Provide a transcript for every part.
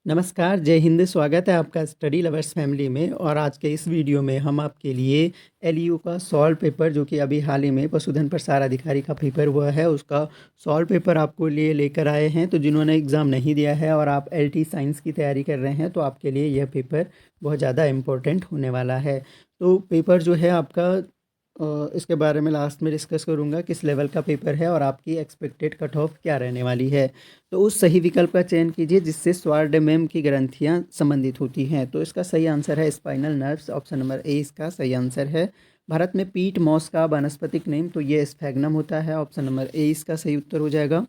नमस्कार, जय हिंद। स्वागत है आपका स्टडी लवर्स फैमिली में। और आज के इस वीडियो में हम आपके लिए एलईयू का सॉल्व पेपर, जो कि अभी हाल ही में पशुधन प्रसार अधिकारी का पेपर हुआ है, उसका सॉल्व पेपर आपको लिए लेकर आए हैं। तो जिन्होंने एग्ज़ाम नहीं दिया है और आप एलटी साइंस की तैयारी कर रहे हैं, तो आपके लिए यह पेपर बहुत ज़्यादा इम्पोर्टेंट होने वाला है। तो पेपर जो है आपका इसके बारे में लास्ट में डिस्कस करूँगा, किस लेवल का पेपर है और आपकी एक्सपेक्टेड कट ऑफ क्या रहने वाली है। तो उस सही विकल्प का चयन कीजिए जिससे स्वार्डमेम की ग्रंथियां संबंधित होती हैं। तो इसका सही आंसर है spinal nerves. Option number A इसका सही आंसर है। भारत में पीट मॉस का वानस्पतिक नेम तो ये स्फैग्नम होता है। ऑप्शन नंबर ए इसका सही उत्तर हो जाएगा।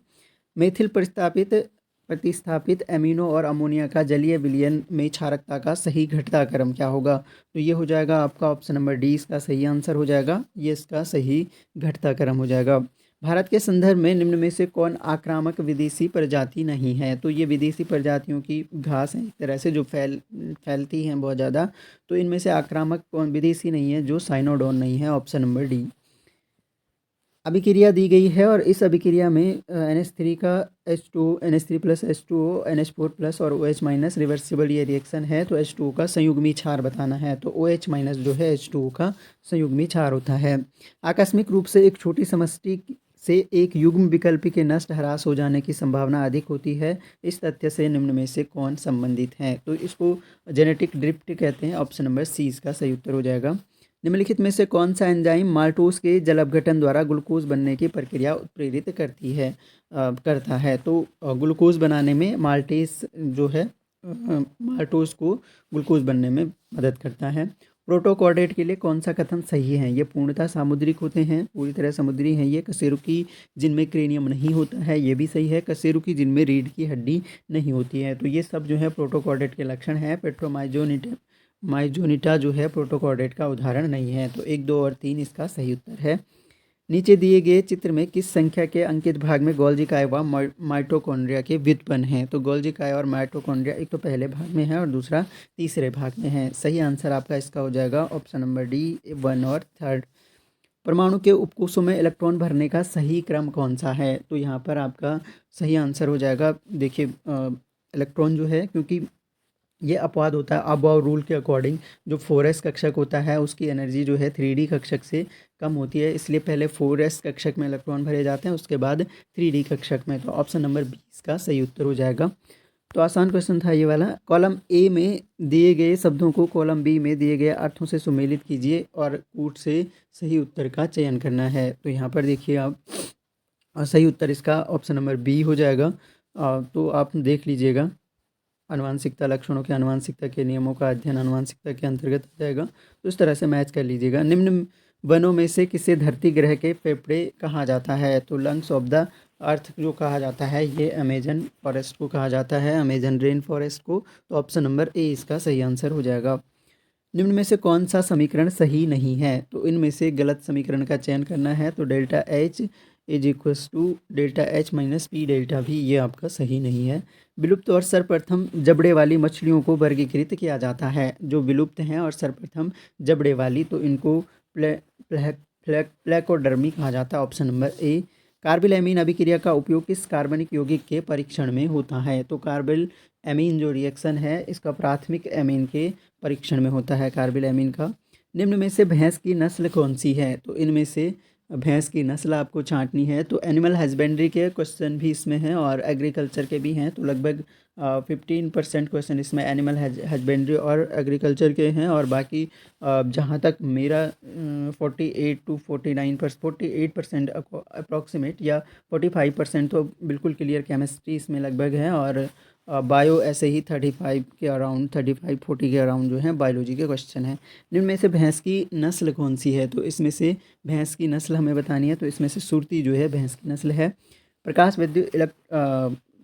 मेथिल प्रतिस्थापित प्रतिस्थापित एमिनो और अमोनिया का जलीय विलयन में क्षारकता का सही घटता क्रम क्या होगा। तो ये हो जाएगा आपका ऑप्शन नंबर डी इसका सही आंसर हो जाएगा। ये इसका सही घटता क्रम हो जाएगा। भारत के संदर्भ में निम्न में से कौन आक्रामक विदेशी प्रजाति नहीं है। तो ये विदेशी प्रजातियों की घास है एक तरह से, जो फैलती हैं बहुत ज़्यादा। तो इनमें से आक्रामक कौन विदेशी नहीं है, जो साइनोडोन नहीं है। Option number D. अभिक्रिया दी गई है और इस अभिक्रिया में NH3 का H2 NH3 plus H2O NH4 plus और OH माइनस रिवर्सिबल ये रिएक्शन है। तो H2O का संयुग्मी क्षार बताना है। तो OH माइनस जो है H2O का संयुग्मी क्षार होता है। आकस्मिक रूप से एक छोटी समष्टि से एक युग्म विकल्पी के नष्ट ह्रास हो जाने की संभावना अधिक होती है। इस तथ्य से निम्न में से कौन संबंधित है। तो इसको जेनेटिक ड्रिफ्ट कहते हैं। ऑप्शन नंबर सी इसका सही उत्तर हो जाएगा। निम्नलिखित में से कौन सा एंजाइम माल्टोज के जल अपघटन द्वारा ग्लूकोज बनने की प्रक्रिया उत्प्रेरित करता है। तो ग्लूकोज बनाने में माल्टेस जो है माल्टोज को ग्लूकोज बनने में मदद करता है। प्रोटोकॉर्डेट के लिए कौन सा कथन सही है। ये पूर्णतः सामुद्रिक होते हैं, पूरी तरह समुद्री हैं। ये कशेरुकी जिनमें क्रेनियम नहीं होता है, ये भी सही है। कशेरुकी जिनमें रीढ़ की हड्डी नहीं होती है। तो ये सब जो है प्रोटोकॉर्डेट के लक्षण हैं। माइजोनिटा जो है प्रोटोकॉर्डेट का उदाहरण नहीं है। तो 1, 2 और 3 इसका सही उत्तर है। नीचे दिए गए चित्र में किस संख्या के अंकित भाग में गोल्जी काय व माइटोकॉन्ड्रिया के व्युत्पन्न हैं। तो गोल्जी काय और माइटोकॉन्ड्रिया एक तो पहले भाग में है और दूसरा तीसरे भाग में है। सही आंसर आपका इसका हो जाएगा ऑप्शन नंबर डी 1 और 3। परमाणु के उपकोषों में इलेक्ट्रॉन भरने का सही क्रम कौन सा है। तो यहाँ पर आपका सही आंसर हो जाएगा, देखिए इलेक्ट्रॉन जो है, क्योंकि ये अपवाद होता है अबॉव रूल के अकॉर्डिंग। जो 4s कक्षक होता है उसकी एनर्जी जो है 3d कक्षक से कम होती है, इसलिए पहले 4s कक्षक में इलेक्ट्रॉन भरे जाते हैं, उसके बाद 3d कक्षक में। तो ऑप्शन नंबर 20 का सही उत्तर हो जाएगा। तो आसान क्वेश्चन था ये वाला। कॉलम ए में दिए गए शब्दों को कॉलम बी में दिए गए अर्थों से सुमेलित कीजिए और कूट से सही उत्तर का चयन करना है। तो यहाँ पर देखिए आप, सही उत्तर इसका ऑप्शन नंबर बी हो जाएगा। तो आप देख लीजिएगा, आनुवांशिकता लक्षणों के आनुवांशिकता के नियमों का अध्ययन आनुवांशिकता के अंतर्गत आ जाएगा। तो इस तरह से मैच कर लीजिएगा। निम्न वनों में से किसे धरती ग्रह के फेफड़े कहा जाता है। तो लंग्स ऑफ द अर्थ जो कहा जाता है, ये अमेजन फॉरेस्ट को कहा जाता है, अमेजन रेन फॉरेस्ट को। तो ऑप्शन नंबर ए इसका सही आंसर हो जाएगा। निम्न में से कौन सा समीकरण सही नहीं है। तो इनमें से गलत समीकरण का चयन करना है। तो delta H is equals to delta H minus P delta भी, ये आपका सही नहीं है। विलुप्त और सर्वप्रथम जबड़े वाली मछलियों को वर्गीकृत किया जाता है। जो विलुप्त हैं और सर्वप्रथम जबड़े वाली, तो इनको प्लेकोडर्मी कहा जाता है। Option number A. Carbyl amine अभिक्रिया का उपयोग किस कार्बनिक यौगिक के परीक्षण में होता है। तो कार्बिल एमीन जो रिएक्शन है, इसका प्राथमिक एमीन के परीक्षण में होता है, कार्बिल एमीन का। निम्न में से भैंस की नस्ल कौन सी है। तो इनमें से भैंस की नस्ल आपको छांटनी है। तो एनिमल हस्बेंड्री के क्वेश्चन भी इसमें हैं और एग्रीकल्चर के भी हैं। तो लगभग 15% क्वेश्चन इसमें एनिमल हस्बेंड्री और एग्रीकल्चर के हैं। और बाकी जहाँ तक मेरा 48 to 48% अप्रॉक्सीमेट या 45% तो बिल्कुल क्लियर केमिस्ट्री इसमें लगभग है। और बायो ऐसे ही 35 के अराउंड, 35-40 के अराउंड जो है बायोलॉजी के क्वेश्चन है। निम्न में से भैंस की नस्ल कौन सी है। तो इसमें से भैंस की नस्ल हमें बतानी है। तो इसमें से सुरती जो है भैंस की नस्ल है। प्रकाश विद्युत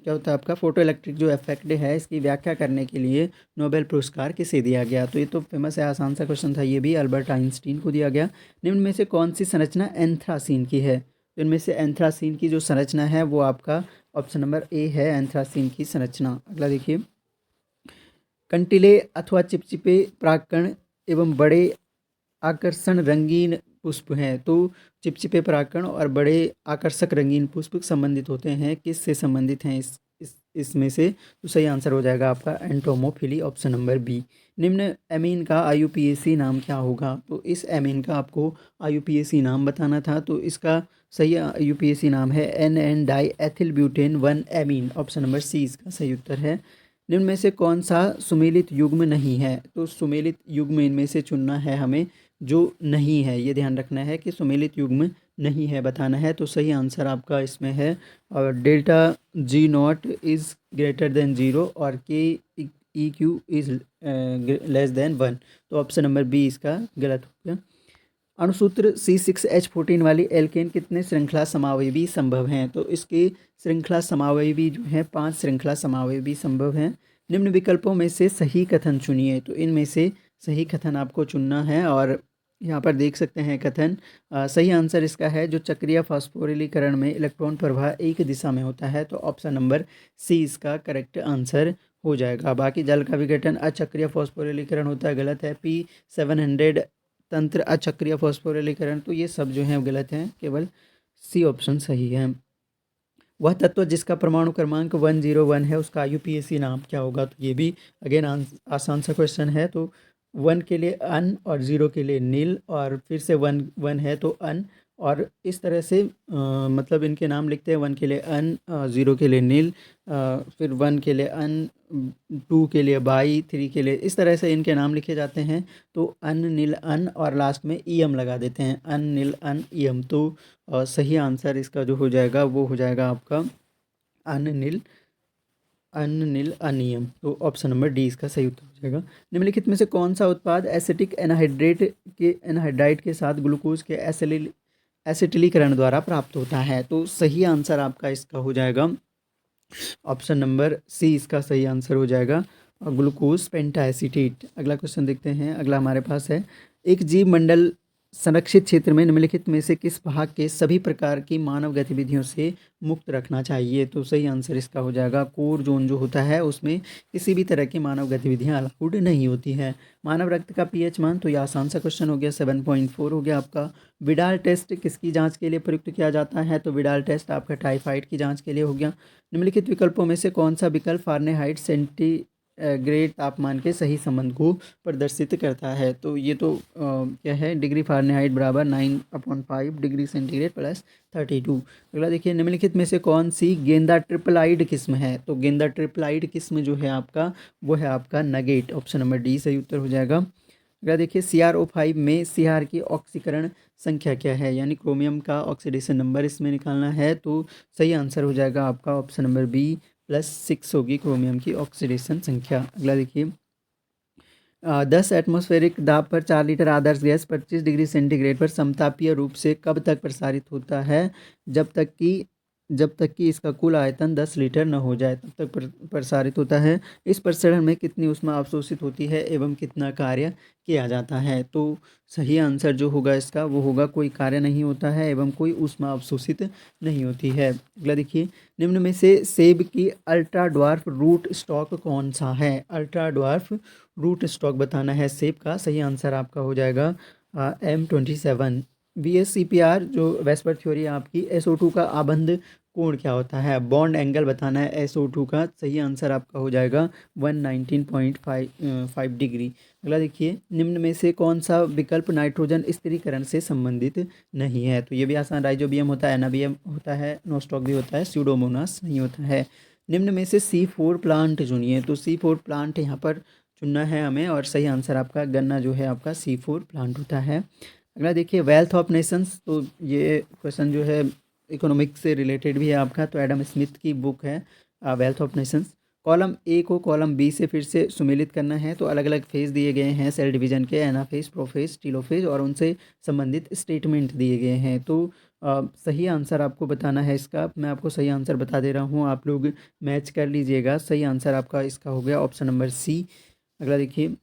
क्या होता है आपका फोटो इलेक्ट्रिक जो इफेक्ट है, इसकी व्याख्या करने के लिए नोबेल पुरस्कार किसे दिया गया। तो ये तो फेमस है, आसान सा क्वेश्चन था ये भी, अल्बर्ट आइंस्टीन को दिया गया। निम्न में से कौन सी संरचना एंथ्रासीन की है। तो इनमें से एंथ्रासीन की जो संरचना है वो आपका ऑप्शन नंबर ए है, एंथ्रासीन की संरचना। अगला देखिए, कंटिले अथवा चिपचिपे परागकण एवं बड़े आकर्षण रंगीन पुष्प हैं। तो चिपचिपे परागकण और बड़े आकर्षक रंगीन पुष्प संबंधित होते हैं, किस से संबंधित हैं, इस इसमें से, तो सही आंसर हो जाएगा आपका एंटोमोफिली, ऑप्शन नंबर बी। निम्न एमीन का आईयूपीएसी नाम क्या होगा? तो इस एमीन का आपको आईयूपीएसी नाम बताना था, तो इसका सही आईयूपीएसी नाम है N N di ethyl butane 1 amine, option number C इसका सही उत्तर है। निम्न में से कौन सा सुमेलित युग्म नहीं है? तो सुमेलित युग्म इनमें से चुनना है हमें, जो नहीं है ये ध्यान रखना है कि सुमेलित युग्म नहीं है बताना है। तो सही आंसर आपका इसमें है और delta G not is greater than 0 और के E Q is less than 1, तो ऑप्शन नंबर बी इसका गलत हो गया। अणुसूत्र C6H14 वाली एल्केन कितने श्रृंखला समावेवी संभव हैं? तो इसकी श्रृंखला समावेवी जो है 5 श्रृंखला समावेवी संभव हैं। निम्न विकल्पों में से सही कथन चुनिए, तो इनमें से सही कथन आपको चुनना है और यहाँ पर देख सकते हैं कथन। सही आंसर इसका है जो चक्रीय फास्फोरिलीकरण में इलेक्ट्रॉन प्रवाह एक दिशा में होता है, तो ऑप्शन नंबर सी इसका करेक्ट आंसर हो जाएगा। बाकी जल का विघटन अचक्रीय फास्फोरिलीकरण होता है, गलत है। P700 तंत्र अचक्रीय फास्फोरिलीकरण, तो ये सब जो हैं गलत हैं, केवल सी ऑप्शन सही है। वह तत्व जिसका परमाणु क्रमांक 101 है उसका आईयूपीएसी नाम क्या होगा? तो ये भी अगेन आसान सा क्वेश्चन है। तो 1 के लिए अन और 0 के लिए नील और फिर से 1 है तो अन, और इस तरह से मतलब इनके नाम लिखते हैं। 1 के लिए अन, 0 के लिए नील, फिर 1 के लिए अन, 2 के लिए बाई, 3 के लिए, इस तरह से इनके नाम लिखे जाते हैं। तो अन नील अन और लास्ट में ईएम लगा देते हैं, अन नील अन ईएम। तो सही आंसर इसका जो हो जाएगा वो हो जाएगा आपका अन नील अनियम, तो ऑप्शन नंबर डी इसका सही उत्तर हो जाएगा। निम्नलिखित में से कौन सा उत्पाद एसिटिक एनहाइड्राइड के साथ ग्लूकोज के एसिटिलीकरण द्वारा प्राप्त होता है? तो सही आंसर आपका इसका हो जाएगा ऑप्शन नंबर सी इसका सही आंसर हो जाएगा, ग्लूकोज पेंटाएसिटेट। अगला क्वेश्चन देखते हैं। अगला हमारे पास है, एक जीव मंडल संरक्षित क्षेत्र में निम्नलिखित में से किस भाग के सभी प्रकार की मानव गतिविधियों से मुक्त रखना चाहिए? तो सही आंसर इसका हो जाएगा कोर जोन जो होता है उसमें किसी भी तरह की मानव गतिविधियां अलाउड नहीं होती है। मानव रक्त का पीएच मान, तो ये आसान सा क्वेश्चन हो गया, 7.4 हो गया आपका। विडाल टेस्ट किसकी जांच के लिए प्रयुक्त किया जाता है? तो विडाल टेस्ट आपका टाइफाइड की जांच के लिए हो गया। निम्नलिखित विकल्पों में से कौन सा विकल्प फ़ारेनहाइट सेंटीग्रेड तापमान के सही संबंध को प्रदर्शित करता है? तो ये तो क्या है, डिग्री फ़ारेनहाइट बराबर 9/5 डिग्री सेंटीग्रेड प्लस 32। अगला देखिए, निम्नलिखित में से कौन सी गेंदा ट्रिपलाइड किस्म है? तो गेंदा ट्रिपलाइड किस्म जो है आपका वो है आपका नगेट, ऑप्शन नंबर डी सही उत्तर हो जाएगा। अगला देखिए, CrO5 में CR की ऑक्सीकरण संख्या क्या है, यानी क्रोमियम का ऑक्सीडेशन नंबर इसमें निकालना है। तो सही आंसर हो जाएगा आपका ऑप्शन नंबर बी, +6 होगी क्रोमियम की ऑक्सीडेशन संख्या। अगला देखिए, 10 एटमॉस्फेरिक दाब पर 4 लीटर आदर्श गैस 25 डिग्री सेंटीग्रेड पर समतापीय रूप से कब तक प्रसारित होता है? जब तक कि इसका कुल आयतन 10 लीटर न हो जाए, तब तक प्रसारित होता है। इस प्रसरण में कितनी ऊष्मा अवशोषित होती है एवं कितना कार्य किया जाता है? तो सही आंसर जो होगा इसका वो होगा कोई कार्य नहीं होता है एवं कोई ऊष्मा अवशोषित नहीं होती है। अगला देखिए, निम्न में से सेब की अल्ट्रा ड्वार्फ रूट स्टॉक कौन सा है? अल्ट्रा ड्वार्फ रूट स्टॉक बताना है सेब का, सही आंसर आपका हो जाएगा M27। VSCPR जो वेस्पर थ्योरी है आपकी, SO2 का आबंध कोण क्या होता है? बॉन्ड एंगल बताना है SO2 का, सही आंसर आपका हो जाएगा 119.5 डिग्री। अगला देखिए, निम्न में से कौन सा विकल्प नाइट्रोजन स्थिरीकरण से संबंधित नहीं है? तो ये भी आसान, राइजोबियम होता है, एनाबियम होता है, नोस्टॉक भी होता है, स्यूडोमोनास नहीं होता है। निम्न में से C4 प्लांट चुनिए, तो C4 प्लांट यहाँ पर चुनना है हमें और सही आंसर आपका गन्ना जो है आपका C4 प्लांट होता है। अगला देखिए, वेल्थ ऑफ नेशंस, तो ये क्वेश्चन जो है इकोनॉमिक्स से रिलेटेड भी है आपका, तो एडम स्मिथ की बुक है wealth of Nations. Column A को कॉलम बी से फिर से सुमेलित करना है, तो अलग अलग फेज दिए गए हैं सेल डिवीजन के, एनाफेज, प्रोफेज, टीलोफेज, और उनसे संबंधित स्टेटमेंट दिए गए हैं। तो सही आंसर आपको बताना है इसका, मैं आपको सही आंसर बता दे रहा हूँ, आप लोग मैच कर लीजिएगा। सही आंसर आपका इसका हो गया ऑप्शन नंबर सी। अगला देखिए,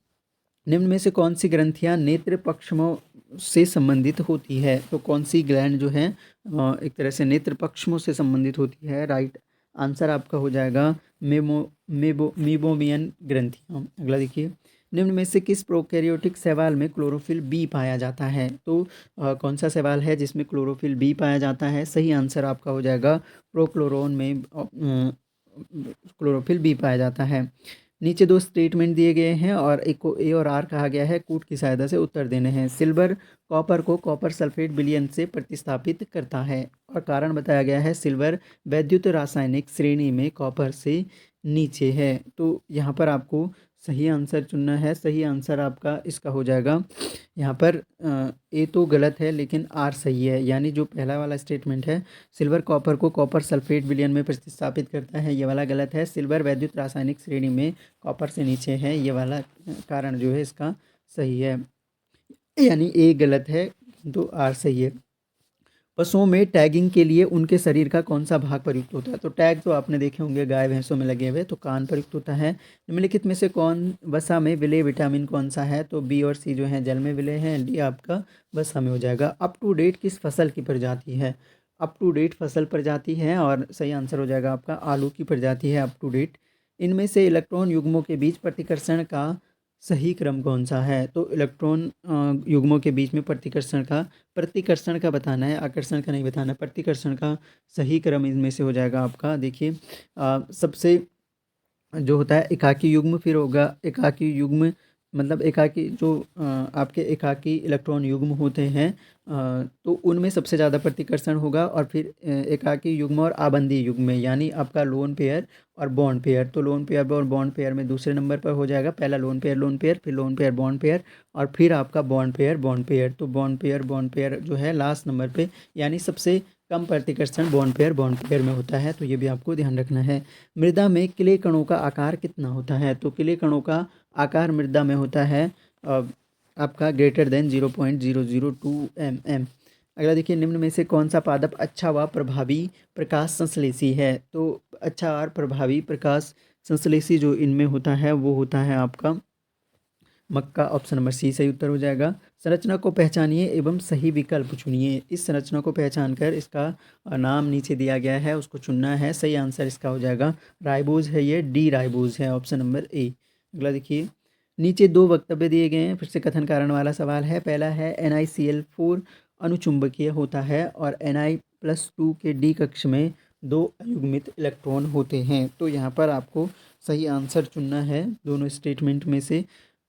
निम्न में से कौन सी ग्रंथियां नेत्र पक्षमों से संबंधित होती है? तो कौन सी ग्लैंड जो है एक तरह से नेत्र पक्षमों से संबंधित होती है? राइट आंसर आपका हो जाएगा मीबोमियन ग्रंथियां। अगला देखिए, निम्न में से किस प्रोकैरियोटिक शैवाल में क्लोरोफिल बी पाया जाता है? तो कौन सा शैवाल है जिसमें क्लोरोफिल बी पाया जाता है? सही आंसर आपका हो जाएगा प्रोक्लोरोन में, क्लोरोफिल बी पाया जाता है। नीचे दो स्टेटमेंट दिए गए हैं और एक को ए और आर कहा गया है, कूट की सहायता से उत्तर देने हैं। सिल्वर कॉपर को कॉपर सल्फेट विलयन से प्रतिस्थापित करता है और कारण बताया गया है सिल्वर वैद्युत रासायनिक श्रेणी में कॉपर से नीचे है। तो यहाँ पर आपको सही आंसर चुनना है। सही आंसर आपका इसका हो जाएगा यहाँ पर ए तो गलत है लेकिन आर सही है, यानी जो पहला वाला स्टेटमेंट है सिल्वर कॉपर को कॉपर सल्फेट विलयन में प्रतिस्थापित करता है, ये वाला गलत है। सिल्वर वैद्युत रासायनिक श्रेणी में कॉपर से नीचे है, ये वाला कारण जो है इसका सही है, यानी ए गलत है तो आर सही है। पशुओं में टैगिंग के लिए उनके शरीर का कौन सा भाग प्रयुक्त होता है? तो टैग तो आपने देखे होंगे गाय भैंसों में लगे हुए, तो कान प्रयुक्त होता है। निम्नलिखित में से कौन वसा में विलेय विटामिन कौन सा है? तो बी और सी जो है जल में विलेय हैं, डी आपका वसा में हो जाएगा। अप टू डेट किस फसल की प्रजाति है? अप टू डेट फसल प्रजाति है और सही आंसर हो जाएगा आपका आलू की प्रजाति है अप टू डेट। इनमें से इलेक्ट्रॉन युग्मों के बीच प्रतिकर्षण का सही क्रम कौन सा है? तो इलेक्ट्रॉन युग्मों के बीच में प्रतिकर्षण का बताना है, आकर्षण का नहीं बताना। प्रतिकर्षण का सही क्रम इनमें से हो जाएगा आपका, देखिए सबसे जो होता है एकाकी युग्म, फिर होगा एकाकी युग्म मतलब एकाकी जो आपके एकाकी इलेक्ट्रॉन युग्म होते हैं तो उनमें सबसे ज़्यादा प्रतिकर्षण होगा, और फिर एकाकी युग्म और आबंदी युग्म में, यानी आपका लोन पेयर और बॉन्ड पेयर। तो लोन पेयर और बॉन्ड पेयर में दूसरे नंबर पर हो जाएगा, पहला लोन पेयर, फिर लोन पेयर बॉन्ड पेयर, और फिर आपका बॉन्ड पेयर। तो बॉन्ड पेयर जो है लास्ट नंबर पे, यानी सबसे कम प्रतिकर्षण बॉन्ड पेयर में होता है, तो ये भी आपको ध्यान रखना है। मृदा में क्ले कणों का आकार कितना होता है? तो क्ले कणों का आकार मृदा में होता है आपका ग्रेटर देन 0.002 mm। अगला देखिए, निम्न में से कौन सा पादप अच्छा व प्रभावी प्रकाश संश्लेषी है? तो अच्छा और प्रभावी प्रकाश संश्लेषी जो इनमें होता है वो होता है आपका मक्का, ऑप्शन नंबर सी सही उत्तर हो जाएगा। संरचना को पहचानिए एवं सही विकल्प चुनिए। इस संरचना को पहचान कर इसका नाम नीचे दिया गया है उसको चुनना है। सही आंसर इसका हो जाएगा राइबोज है, ये डी राइबोज है, ऑप्शन नंबर ए। अगला देखिए, नीचे दो वक्तव्य दिए गए हैं, फिर से कथन कारण वाला सवाल है। पहला है NiCl4 अनुचुंबकीय होता है और Ni+2 के डी कक्ष में 2 अयुग्मित इलेक्ट्रॉन होते हैं। तो यहाँ पर आपको सही आंसर चुनना है दोनों स्टेटमेंट में से,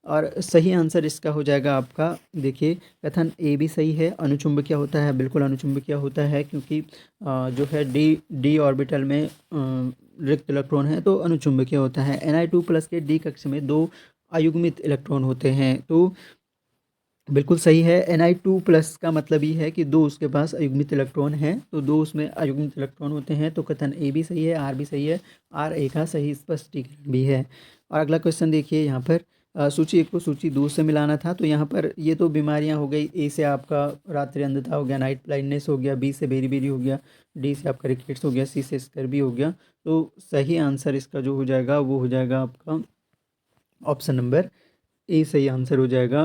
और सही आंसर इसका हो जाएगा आपका, देखिए कथन ए भी सही है, अनुचुंबकीय होता है, बिल्कुल अनुचुंबकीय होता है, क्योंकि जो है डी ऑर्बिटल में रिक्त इलेक्ट्रॉन है तो अनुचुंबकीय होता है। Ni2+ के डी कक्ष में 2 अयुग्मित इलेक्ट्रॉन होते हैं, तो बिल्कुल सही है। Ni2+ का मतलब ये है कि 2 उसके पास अयुग्मित इलेक्ट्रॉन हैं, तो 2 उसमें अयुग्मित इलेक्ट्रॉन होते हैं, तो कथन ए भी सही है, आर भी सही है, आर ए का सही स्पष्टीकरण भी है। और अगला क्वेश्चन देखिए, यहाँ पर सूची 1 को सूची 2 से मिलाना था, तो यहाँ पर ये तो बीमारियाँ हो गई। ए से आपका रात्रि अंधता हो गया, नाइट ब्लाइंडनेस हो गया, बी से बेरी हो गया, डी से आपका रिकेट्स हो गया, सी से स्कर्वी हो गया। तो सही आंसर इसका जो हो जाएगा वो हो जाएगा आपका ऑप्शन नंबर ए सही आंसर हो जाएगा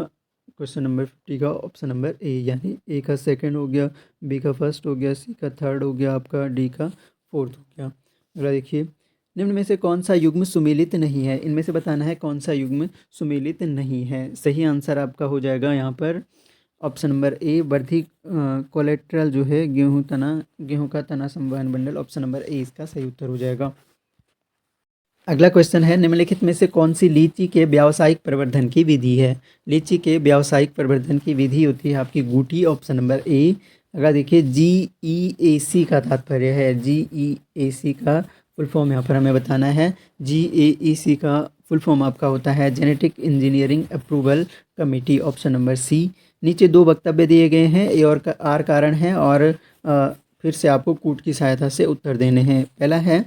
क्वेश्चन नंबर 50 का, ऑप्शन नंबर ए, यानी ए का सेकंड हो गया, बी का फर्स्ट हो गया, सी का थर्ड हो गया, आपका डी का फोर्थ हो गया। अगला देखिए, निम्न में से कौन सा युग्म सुमेलित नहीं है? इनमें से बताना है कौन सा युग्म सुमेलित नहीं है। सही आंसर आपका हो जाएगा यहाँ पर ऑप्शन नंबर ए, वर्धी कोलेट्रल जो है गेहूं का तना संवहन बंडल, ऑप्शन नंबर ए इसका सही उत्तर हो जाएगा। अगला क्वेश्चन है, निम्नलिखित में से कौन सी लीची के व्यावसायिक प्रवर्धन की विधि है? लीची के व्यावसायिक प्रवर्धन की विधि होती है आपकी गूटी, ऑप्शन नंबर ए। अगर देखिए GEAC का तात्पर्य है, GEAC का फुल फॉर्म यहाँ पर हमें बताना है। GEAC का फुल फॉर्म आपका होता है genetic engineering approval committee, option number C. नीचे 2 वक्तव्य दिए गए हैं, ए और आर कारण है, और फिर से आपको कूट की सहायता से उत्तर देने हैं। पहला है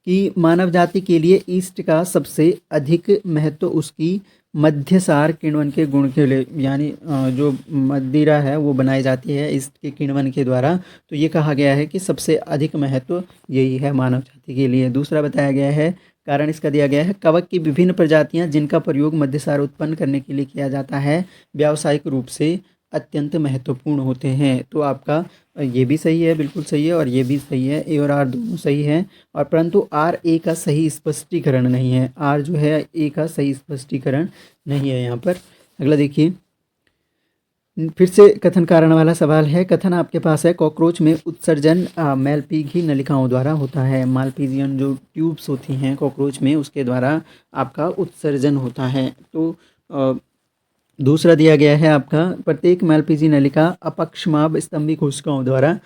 कि मानव जाति के लिए ईस्ट का सबसे अधिक महत्व उसकी मध्यसार किण्वन के गुण के लिए, यानी जो मदिरा है वो बनाई जाती है ईस्ट के किण्वन के द्वारा, तो ये कहा गया है कि सबसे अधिक महत्व यही है मानव जाति के लिए। दूसरा बताया गया है, कारण इसका दिया गया है, कवक की विभिन्न प्रजातियां जिनका प्रयोग मध्यसार उत्पन्न करने के लिए किया जाता है व्यावसायिक रूप से अत्यंत महत्वपूर्ण होते हैं। तो आपका ये भी सही है, बिल्कुल सही है, और ये भी सही है, ए और आर दोनों सही है, और परंतु आर ए का सही स्पष्टीकरण नहीं है। आर जो है ए का सही स्पष्टीकरण नहीं है यहाँ पर। अगला देखिए, फिर से कथन कारण वाला सवाल है। कथन आपके पास है, कॉकरोच में उत्सर्जन मैलपीघी नलिकाओं द्वारा होता है। मालपीजियन जो ट्यूब्स होती हैं कॉकरोच में, उसके द्वारा आपका उत्सर्जन होता है। तो दूसरा दिया गया है आपका, प्रत्येक मैलपीजी नलिका अपक्षमाभ स्तंभी कोशिकाओं द्वारा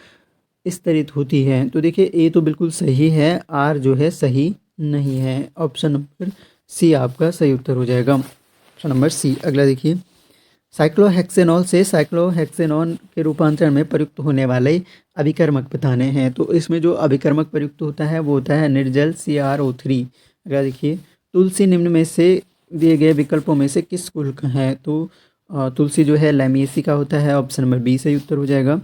स्तरित होती है। तो देखिए ए तो बिल्कुल सही है, आर जो है सही नहीं है। ऑप्शन नंबर सी आपका सही उत्तर हो जाएगा, ऑप्शन नंबर सी। अगला देखिए, साइक्लोहेक्सेनॉल से साइक्लोहेक्सेनॉन के रूपांतरण में प्रयुक्त होने वाले अभिकर्मक बताने हैं। तो इसमें जो अभिकर्मक प्रयुक्त होता है वो होता है निर्जल CrO3। अगला देखिए, तुलसी निम्न में से दिए गए विकल्पों में से किस कुल का है? तो तुलसी जो है लैमिएसी का होता है, ऑप्शन नंबर बी सही उत्तर हो जाएगा।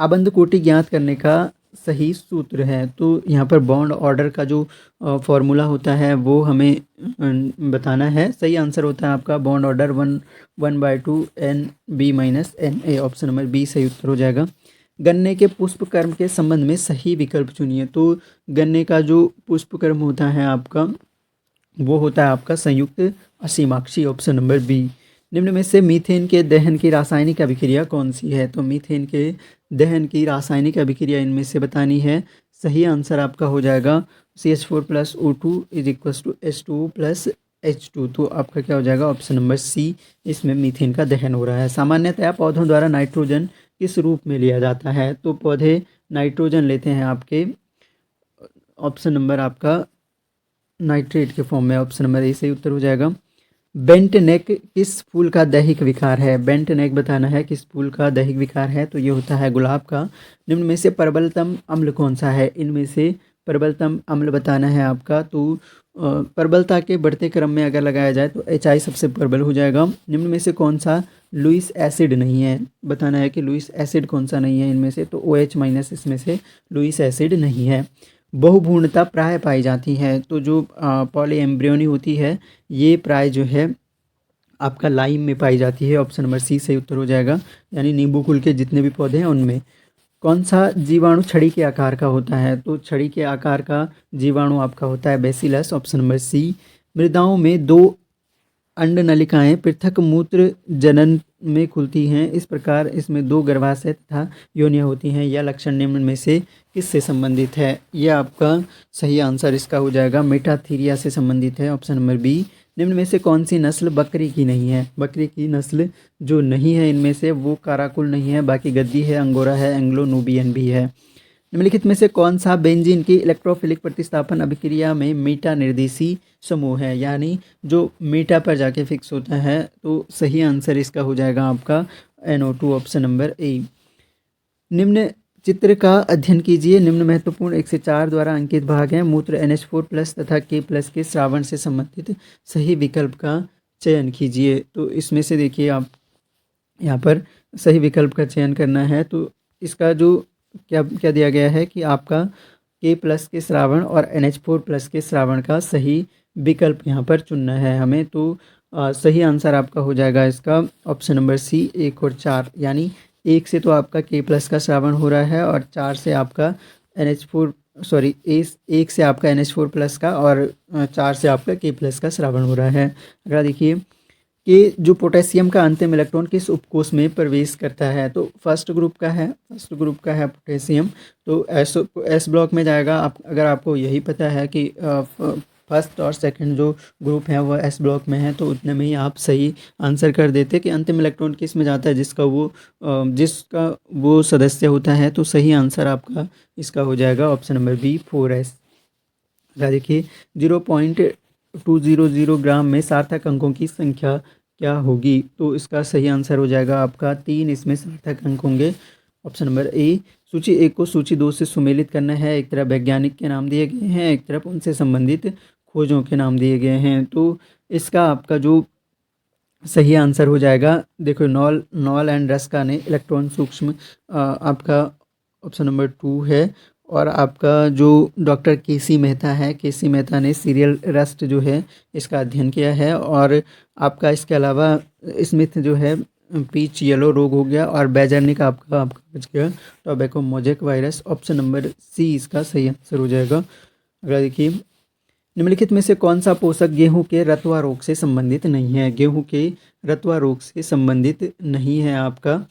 आबंध कोटि ज्ञात करने का सही सूत्र है, तो यहाँ पर बॉन्ड ऑर्डर का जो फॉर्मूला होता है वो हमें बताना है। सही आंसर होता है आपका bond order 1/2 NB-NA, option number B सही उत्तर हो जाएगा। गन्ने के पुष्पक्रम के संबंध में सही विकल्प चुनिए। तो गन्ने का जो पुष्पक्रम होता है आपका वो होता है आपका संयुक्त असीमाक्षी, ऑप्शन नंबर बी। निम्न में से मीथेन के दहन की रासायनिक अभिक्रिया कौन सी है? तो मीथेन के दहन की रासायनिक अभिक्रिया इनमें से बतानी है। सही आंसर आपका हो जाएगा CH4 + O2 = H2O + H2। तो आपका क्या हो जाएगा, ऑप्शन नंबर सी, इसमें मीथेन का दहन हो रहा है। सामान्यतया पौधों द्वारा नाइट्रोजन किस रूप में लिया जाता है? तो पौधे नाइट्रोजन लेते हैं आपके, ऑप्शन नंबर आपका नाइट्रेट के फॉर्म में, ऑप्शन नंबर ए सही उत्तर हो जाएगा। बेंट नेक किस फूल का दैहिक विकार है? बेंट नेक बताना है किस फूल का दैहिक विकार है, तो ये होता है गुलाब का। निम्न में से प्रबलतम अम्ल कौन सा है? इनमें से प्रबलतम अम्ल बताना है आपका। तो प्रबलता के बढ़ते क्रम में अगर लगाया जाए तो HI सबसे प्रबल हो जाएगा। निम्न में से कौन सा लुइस एसिड नहीं है? बताना है कि लुइस एसिड कौन सा नहीं है इनमें से, तो OH- इसमें से लुइस एसिड नहीं है। बहुभूर्णता प्राय पाई जाती है, तो जो पॉली एम्ब्रियोनी होती है ये प्राय जो है आपका लाइम में पाई जाती है, ऑप्शन नंबर सी सही उत्तर हो जाएगा। यानी नींबू कुल के जितने भी पौधे हैं उनमें। कौन सा जीवाणु छड़ी के आकार का होता है? तो छड़ी के आकार का जीवाणु आपका होता है बैसिलस, ऑप्शन नंबर सी। मृदाओं में दो अंड नलिकाएं पृथक मूत्र जनन में खुलती हैं, इस प्रकार इसमें दो गर्भाशय तथा योनियां होती हैं। यह लक्षण निम्न में से किससे संबंधित है? यह आपका सही आंसर इसका हो जाएगा मेटाथीरिया से संबंधित है, ऑप्शन नंबर बी। निम्न में से कौन सी नस्ल बकरी की नहीं है? बकरी की नस्ल जो नहीं है इनमें से वो काराकुल नहीं है, बाकी गद्दी है, अंगोरा है, एंग्लो नूबियन भी है। निम्नलिखित में से कौन सा बेंजीन की इलेक्ट्रोफिलिक प्रतिस्थापन अभिक्रिया में मीटा निर्देशी समूह है? यानी जो मीटा पर जाके फिक्स होता है, तो सही आंसर इसका हो जाएगा आपका NO2, ऑप्शन नंबर ए। निम्न चित्र का अध्ययन कीजिए। निम्न महत्वपूर्ण 1 से 4 द्वारा अंकित भाग हैं। मूत्र NH4+ तथा K+ के श्रावण से संबंधित सही विकल्प का चयन कीजिए। तो इसमें से देखिए आप यहाँ पर सही विकल्प का चयन करना है। तो इसका जो क्या क्या दिया गया है कि आपका K+ के श्रावण और NH4+ के श्रावण का सही विकल्प यहाँ पर चुनना है हमें। तो सही आंसर आपका हो जाएगा इसका ऑप्शन नंबर सी 1 और 4। यानी 1 से तो आपका K+ का श्रावण हो रहा है और 4 से आपका एक से आपका NH4+ का और 4 से आपका K+ का श्रावण हो रहा है। अगला देखिए कि जो पोटेशियम का अंतिम इलेक्ट्रॉन किस उपकोष में प्रवेश करता है? तो फर्स्ट ग्रुप का है पोटेशियम, तो एस ब्लॉक में जाएगा। आप अगर आपको यही पता है कि फर्स्ट और सेकंड जो ग्रुप है वो एस ब्लॉक में है, तो उतने में ही आप सही आंसर कर देते कि अंतिम इलेक्ट्रॉन किस में जाता है, जिसका वो सदस्य होता है। तो सही आंसर आपका इसका हो जाएगा ऑप्शन नंबर बी 4S। देखिए 0.200 ग्राम में सार्थक अंकों की संख्या क्या होगी? तो इसका सही आंसर हो जाएगा आपका 3, इसमें सार्थक अंक होंगे, ऑप्शन नंबर ए। सूची 1 को सूची 2 से सुमेलित करना है। एक तरफ वैज्ञानिक के नाम दिए गए हैं, एक तरफ उनसे संबंधित खोजों के नाम दिए गए हैं। तो इसका आपका जो सही आंसर हो जाएगा, देखो नॉल एंड रस्का ने इलेक्ट्रॉन सूक्ष्म आपका ऑप्शन नंबर 2 है। और आपका जो डॉक्टर केसी मेहता ने सीरियल रस्ट जो है इसका अध्ययन किया है। और आपका इसके अलावा स्मिथ जो है पीच येलो रोग हो गया, और बेजर्निक आपका बच गया tobacco mosaic virus, option number C इसका सही आंसर हो जाएगा। अगला देखिए, निम्नलिखित में से कौन सा पोषक गेहूं के रतुआ रोग से संबंधित नहीं है? गेहूं के रतुआ रोग से संबंधित नहीं है आपका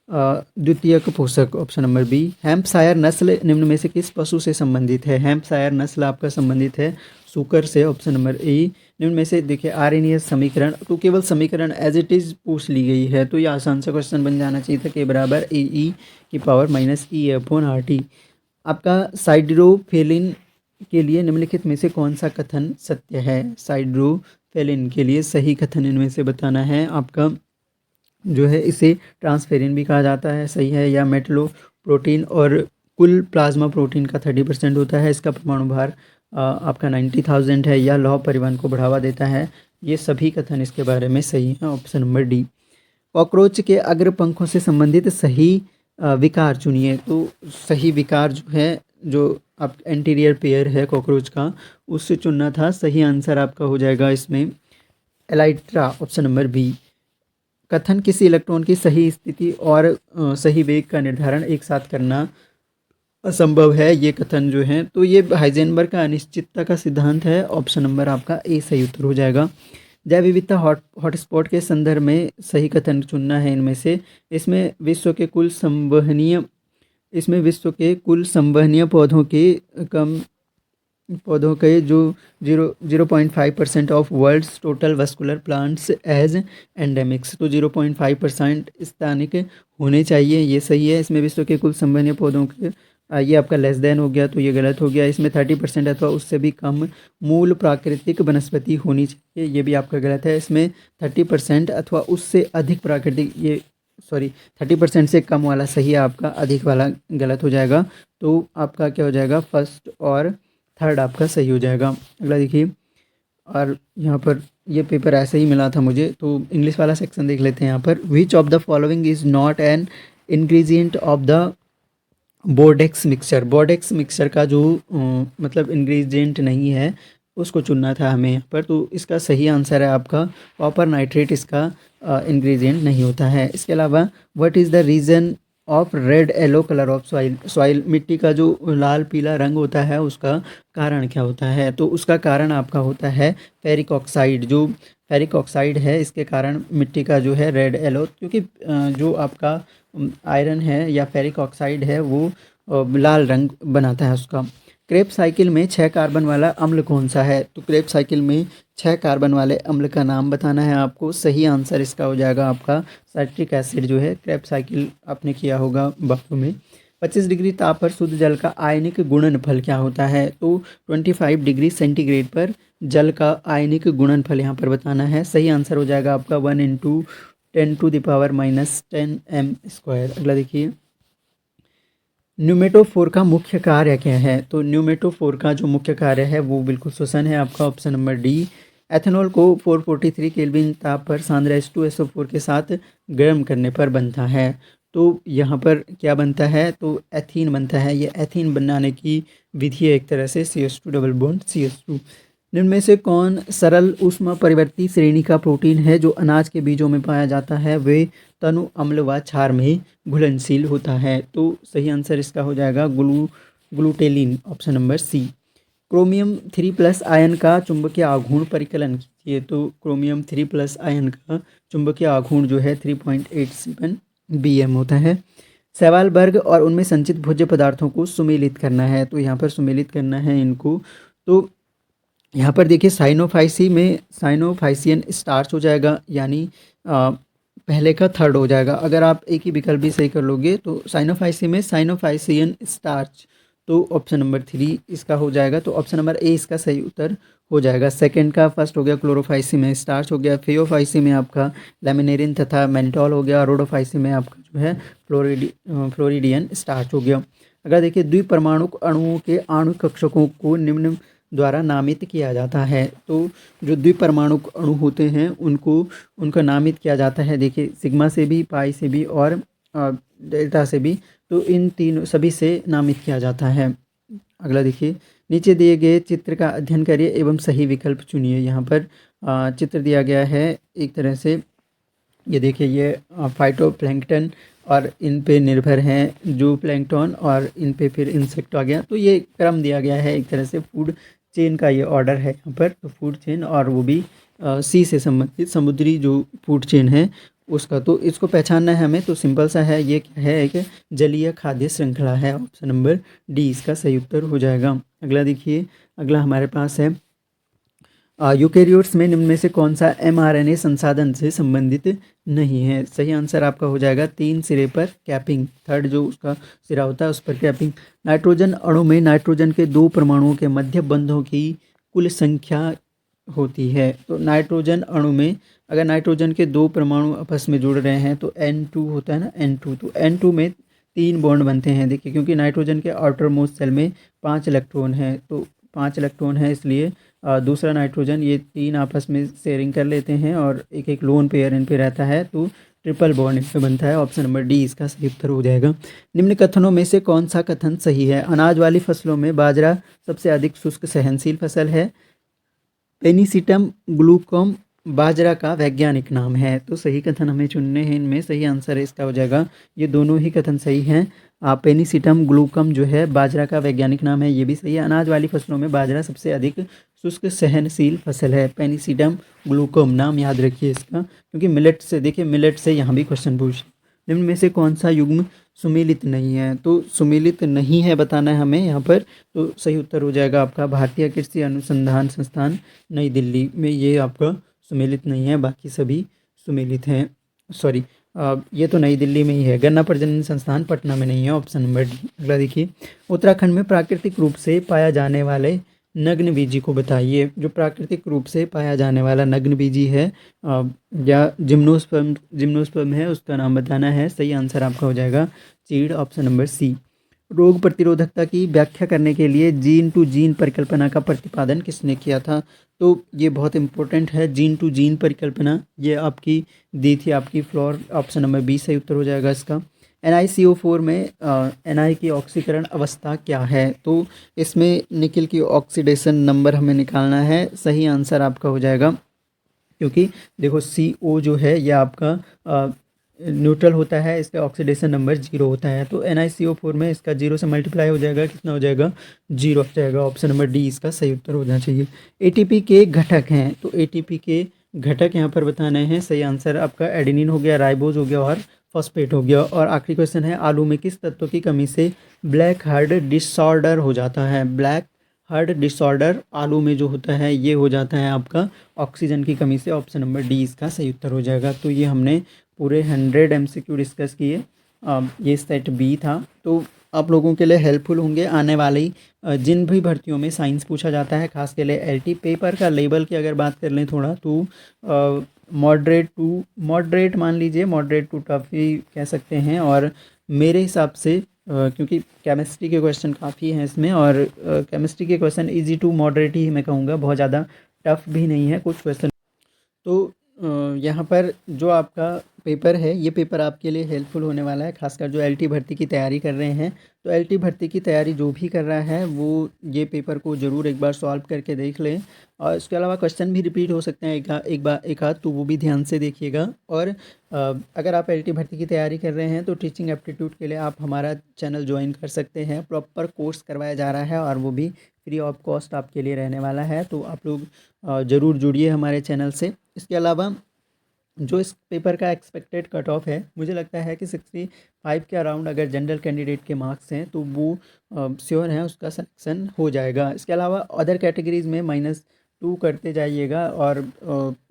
द्वितीयक पोषक, ऑप्शन नंबर बी। हैम्पशायर नस्ल निम्न में से किस पशु से संबंधित है? हैम्पशायर नस्ल आपका संबंधित है सूकर से, ऑप्शन नंबर ए। निम्न में से देखिए आरएनए समीकरण, तो केवल समीकरण एज इट इज पूछ ली गई है, तो ये आसान सा क्वेश्चन बन जाना चाहिए था, के बराबर ए ई की पावर माइनस ई अपॉन आर टी। आपका साइड्रोफेलिन के लिए निम्नलिखित में से कौन सा कथन सत्य है? साइड्रोफेलिन के लिए सही कथन इनमें से बताना है आपका, जो है इसे ट्रांसफेरिन भी कहा जाता है, सही है, या मेटलो प्रोटीन और कुल प्लाज्मा प्रोटीन का 30% होता है, इसका परमाणु भार आपका 90,000 है, या लौह परिवहन को बढ़ावा देता है। ये सभी कथन इसके बारे में सही है, ऑप्शन नंबर डी। कॉकरोच के अग्र पंखों से संबंधित सही विकार चुनिए। तो सही विकार जो है, जो आप एंटीरियर पेयर है कॉकरोच का, उससे चुनना था। सही आंसर आपका हो जाएगा इसमें एलाइट्रा, ऑप्शन नंबर बी। कथन किसी इलेक्ट्रॉन की सही स्थिति और सही वेग का निर्धारण एक साथ करना असंभव है, ये कथन जो है, तो ये हाइजेनबर्ग का अनिश्चितता का सिद्धांत है, ऑप्शन नंबर आपका ए सही उत्तर हो जाएगा। जैव विविधता हॉटस्पॉट के संदर्भ में सही कथन चुनना है इनमें से। इसमें विश्व के कुल संवहनीय पौधों के जो 0.5% of world's total vascular plants as endemics, तो 0.5% स्थानिक होने चाहिए, ये सही है। इसमें विश्व के कुल संवहनीय पौधों के ये आपका लेस देन हो गया, तो ये गलत हो गया। इसमें 30% अथवा उससे भी कम मूल प्राकृतिक वनस्पति होनी चाहिए, ये भी आपका गलत है। इसमें 30% अथवा उससे अधिक प्राकृतिक, ये 30% से कम वाला सही है आपका, अधिक वाला गलत हो जाएगा। तो आपका क्या हो जाएगा, फर्स्ट और थर्ड आपका सही हो जाएगा। अगला देखिए, और यहाँ पर ये पेपर ऐसे ही मिला था मुझे, तो इंग्लिश वाला सेक्शन देख लेते हैं। यहाँ पर which of the following is not an ingredient of the Bordeaux mixture. Bordeaux mixture का जो मतलब इंग्रेडिएंट नहीं है, उसको चुनना था हमें यहाँ पर। तो इसका सही आंसर है आपका कॉपर नाइट्रेट, इसका इंग्रेडिएंट नहीं होता है। इसके अलावा what is the reason of red yellow colour of soil, मिट्टी का जो लाल पीला रंग होता है उसका कारण क्या होता है? तो उसका कारण आपका होता है फेरिक ऑक्साइड। जो फेरिक ऑक्साइड है, इसके कारण मिट्टी का जो है रेड येलो, क्योंकि जो आपका आयरन है या फेरिक ऑक्साइड है वो लाल रंग बनाता है उसका। क्रेब साइकिल में 6 कार्बन वाला अम्ल कौन सा है? तो क्रेब साइकिल में 6 कार्बन वाले अम्ल का नाम बताना है आपको। सही आंसर इसका हो जाएगा आपका साइट्रिक एसिड, जो है क्रेब साइकिल आपने किया होगा बाथरूम में। 25 डिग्री ताप पर शुद्ध जल का आयनिक गुणनफल क्या होता है? तो 25 डिग्री सेंटीग्रेड पर जल का आयनिक गुणनफल यहाँ पर बताना है। सही आंसर हो जाएगा आपका 1 × 10⁻⁻10 m²। अगला देखिए, न्यूमेटोफोर का मुख्य कार्य क्या है? तो न्यूमेटोफोर का जो मुख्य कार्य है वो बिल्कुल श्वसन है आपका, ऑप्शन नंबर डी। एथेनॉल को 443 केल्विन ताप पर सांद्र H2SO4 के साथ गर्म करने पर बनता है। तो यहाँ पर क्या बनता है? तो एथीन बनता है। ये एथीन बनाने की विधि है एक तरह से, CH2 डबल बॉन्ड CH2। निम्न में से कौन सरल ऊष्मा परिवर्ती श्रेणी का प्रोटीन है जो अनाज के बीजों में पाया जाता है? वे तनु अम्ल व क्षार में घुलनशील होता है। तो सही आंसर इसका हो जाएगा glutelin, option number C. Chromium 3+ ion का चुंबकीय आघूर्ण परिकलन कीजिए। तो क्रोमियम 3+ आयन का चुंबकीय आघूर्ण जो है 3.87 BM होता है। सवाल वर्ग और उनमें संचित भोज्य पदार्थों को सुमेलित करना है, तो यहाँ पर सुमेलित करना है इनको। तो यहाँ पर देखिए, साइनोफाइसियन स्टार्च हो जाएगा, यानी पहले का थर्ड हो जाएगा। अगर आप एक ही विकल्प भी सही कर लोगे तो साइनोफाइसी में साइनोफाइसियन स्टार्च, तो ऑप्शन नंबर 3 इसका हो जाएगा। तो ऑप्शन नंबर ए इसका सही उत्तर हो जाएगा। सेकंड का फर्स्ट हो गया क्लोरोफाइसी में स्टार्च हो गया, फेयोफाइसी में आपका लैमिनेरिन तथा मेंटॉल हो गया, रोडोफाइसी में आपका जो है फ्लोरिडियन स्टार्च हो गया। अगर देखिए, द्विपरमाणुक अणुओं के आणविक कक्षकों को निम्न द्वारा नामित किया जाता है। तो जो द्विपरमाणुक अणु होते हैं उनका नामित किया जाता है, देखिए सिग्मा से भी, पाई से भी और डेल्टा से भी, तो इन तीनों सभी से नामित किया जाता है। अगला देखिए, नीचे दिए गए चित्र का अध्ययन करिए एवं सही विकल्प चुनिए। यहाँ पर चित्र दिया गया है एक तरह से, ये देखिए, ये फाइटोप्लैंक्टन और इन पे निर्भर हैं जो प्लैंक्टन, और इन पे फिर इंसेक्ट आ गया। तो ये क्रम दिया गया है एक तरह से फूड चेन का ये ऑर्डर है यहाँ पर, तो फूड चेन, और वो भी सी से संबंधित समुद्री जो फूड चेन है उसका। तो इसको पहचानना है हमें, तो सिंपल सा है, ये क्या है, एक जलीय खाद्य श्रृंखला है। ऑप्शन नंबर डी इसका सही उत्तर हो जाएगा। अगला देखिए, अगला हमारे पास है यूकेरियोट्स में निम्न में से कौन सा mRNA संसाधन से संबंधित नहीं है। सही आंसर आपका हो जाएगा 3 सिरे पर कैपिंग, थर्ड जो उसका सिरा होता है उस पर कैपिंग। नाइट्रोजन अणु में नाइट्रोजन के 2 परमाणुओं के मध्य बंधों की कुल संख्या होती है। तो नाइट्रोजन अणु में अगर नाइट्रोजन के 2 परमाणु आपस में जुड़ रहे हैं तो N2 होता है ना, N2, तो N2 में 3 बॉन्ड बनते हैं। देखिए, क्योंकि नाइट्रोजन के आउटर मोस्ट सेल में 5 इलेक्ट्रॉन हैं, तो 5 इलेक्ट्रॉन है, इसलिए दूसरा नाइट्रोजन, ये 3 आपस में शेयरिंग कर लेते हैं और एक एक लोन पेयर इन पे रहता है, तो ट्रिपल बॉन्ड इन पे बनता है। ऑप्शन नंबर डी इसका सही उत्तर हो जाएगा। निम्न कथनों में से कौन सा कथन सही है। अनाज वाली फसलों में बाजरा सबसे अधिक शुष्क सहनशील फसल है। पेनिसिटम ग्लूकोम बाजरा का वैज्ञानिक नाम है। तो सही कथन हमें चुनने हैं, इनमें सही आंसर इसका हो जाएगा, ये दोनों ही कथन सही हैं। पेनिसिटम ग्लूकम जो है बाजरा का वैज्ञानिक नाम है, ये भी सही है। अनाज वाली फसलों में बाजरा सबसे अधिक शुष्क सहनशील फसल है। पेनिसिटम ग्लूकम नाम याद रखिए इसका, क्योंकि मिलेट से, देखिए मिलेट से यहाँ भी क्वेश्चन पूछ। निम्न में से कौन सा युग्म सुमेलित नहीं है। तो सुमेलित नहीं है बताना है हमें यहाँ पर, तो सही उत्तर हो जाएगा आपका भारतीय कृषि अनुसंधान संस्थान नई दिल्ली में, ये आपका सुमेलित नहीं है, बाकी सभी सुमेलित हैं। सॉरी, ये तो नई दिल्ली में ही है। गन्ना प्रजनन संस्थान पटना में नहीं है। Option number D. अगला देखिए, उत्तराखंड में प्राकृतिक रूप से पाया जाने वाले नग्न बीजी को बताइए। जो प्राकृतिक रूप से पाया जाने वाला नग्न बीजी है या जिम्नोस्पर्म है, उसका नाम बताना है। सही आंसर आपका हो जाएगा चीड़, ऑप्शन नंबर सी। रोग प्रतिरोधकता की व्याख्या करने के लिए जीन टू जीन परिकल्पना का प्रतिपादन किसने किया था। तो ये बहुत इंपॉर्टेंट है, जीन टू जीन परिकल्पना, ये आपकी दी थी आपकी फ्लोर। ऑप्शन नंबर बी सही उत्तर हो जाएगा इसका। NiCO4 में Na की ऑक्सीकरण अवस्था क्या है। तो इसमें निकिल की ऑक्सीडेशन नंबर हमें निकालना है। सही आंसर आपका हो जाएगा, क्योंकि देखो CO जो है ये आपका न्यूट्रल होता है, इसका ऑक्सीडेशन नंबर 0 होता है। तो NiCO4 में इसका 0 से मल्टीप्लाई हो जाएगा, कितना हो जाएगा, 0 हो जाएगा। ऑप्शन नंबर डी इसका सही उत्तर होना चाहिए। ATP के घटक हैं, तो ATP के घटक यहाँ पर बताने हैं। सही आंसर आपका एडेनिन हो गया, राइबोज हो गया और फॉस्फेट हो गया। और आखिरी क्वेश्चन है, आलू में किस तत्व की कमी से ब्लैक हार्ट डिसऑर्डर हो जाता है। ब्लैक हार्ट डिसऑर्डर आलू में जो होता है ये हो जाता है आपका ऑक्सीजन की कमी से। ऑप्शन नंबर डी इसका सही उत्तर हो जाएगा। तो ये हमने पूरे 100 MCQ डिस्कस किए, ये सेट बी था। तो आप लोगों के लिए हेल्पफुल होंगे आने वाली जिन भी भर्तियों में साइंस पूछा जाता है, खास के लिए LT पेपर का लेवल की अगर बात कर लें थोड़ा, तो मॉडरेट मान लीजिए, मॉडरेट टू टफ ही कह सकते हैं। और मेरे हिसाब से क्योंकि केमिस्ट्री के क्वेश्चन काफ़ी हैं इसमें, और केमिस्ट्री के क्वेश्चन इजी टू मॉडरेट ही मैं कहूँगा, बहुत ज़्यादा टफ भी नहीं है कुछ क्वेश्चन। तो यहाँ पर जो आपका पेपर है, ये पेपर आपके लिए हेल्पफुल होने वाला है, खासकर जो LT भर्ती की तैयारी कर रहे हैं। तो LT भर्ती की तैयारी जो भी कर रहा है वो ये पेपर को ज़रूर एक बार सॉल्व करके देख लें। और इसके अलावा क्वेश्चन भी रिपीट हो सकते हैं एक आध, तो वो भी ध्यान से देखिएगा। और अगर आप LT भर्ती की तैयारी कर रहे हैं तो टीचिंग एप्टीट्यूड के लिए आप हमारा चैनल ज्वाइन कर सकते हैं। प्रॉपर कोर्स करवाया जा रहा है और वो भी फ्री ऑफ कॉस्ट आपके लिए रहने वाला है। तो आप लोग ज़रूर जुड़िए हमारे चैनल से। इसके अलावा जो इस पेपर का एक्सपेक्टेड कट ऑफ है, मुझे लगता है कि 65 के अराउंड अगर जनरल कैंडिडेट के मार्क्स हैं तो वो श्योर है उसका सिलेक्शन हो जाएगा। इसके अलावा अदर कैटेगरीज़ में -2 करते जाइएगा। और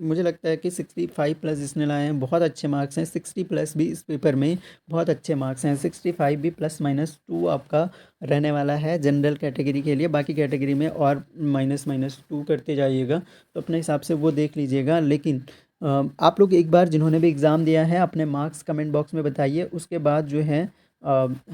मुझे लगता है कि 65 प्लस जिसने लाए हैं बहुत अच्छे मार्क्स हैं। 60 प्लस भी इस पेपर में बहुत अच्छे मार्क्स हैं। 65 भी +-2 आपका रहने वाला है जनरल कैटेगरी के लिए। बाकी कैटेगरी में और --2 करते जाइएगा, तो अपने हिसाब से वो देख लीजिएगा। लेकिन आप लोग एक बार जिन्होंने भी एग्ज़ाम दिया है अपने मार्क्स कमेंट बॉक्स में बताइए, उसके बाद जो है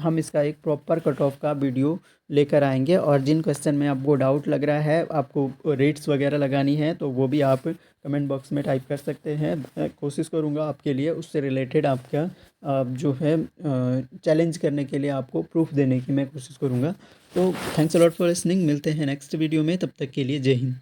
हम इसका एक प्रॉपर कट ऑफ का वीडियो लेकर आएंगे। और जिन क्वेश्चन में आपको डाउट लग रहा है, आपको रेट्स वगैरह लगानी है, तो वो भी आप कमेंट बॉक्स में टाइप कर सकते हैं। मैं कोशिश करूँगा आपके लिए उससे रिलेटेड आपका जो है चैलेंज करने के लिए आपको प्रूफ देने की मैं कोशिश करूँगा। तो thanks a lot for listening. मिलते हैं नेक्स्ट वीडियो में, तब तक के लिए जय हिंद।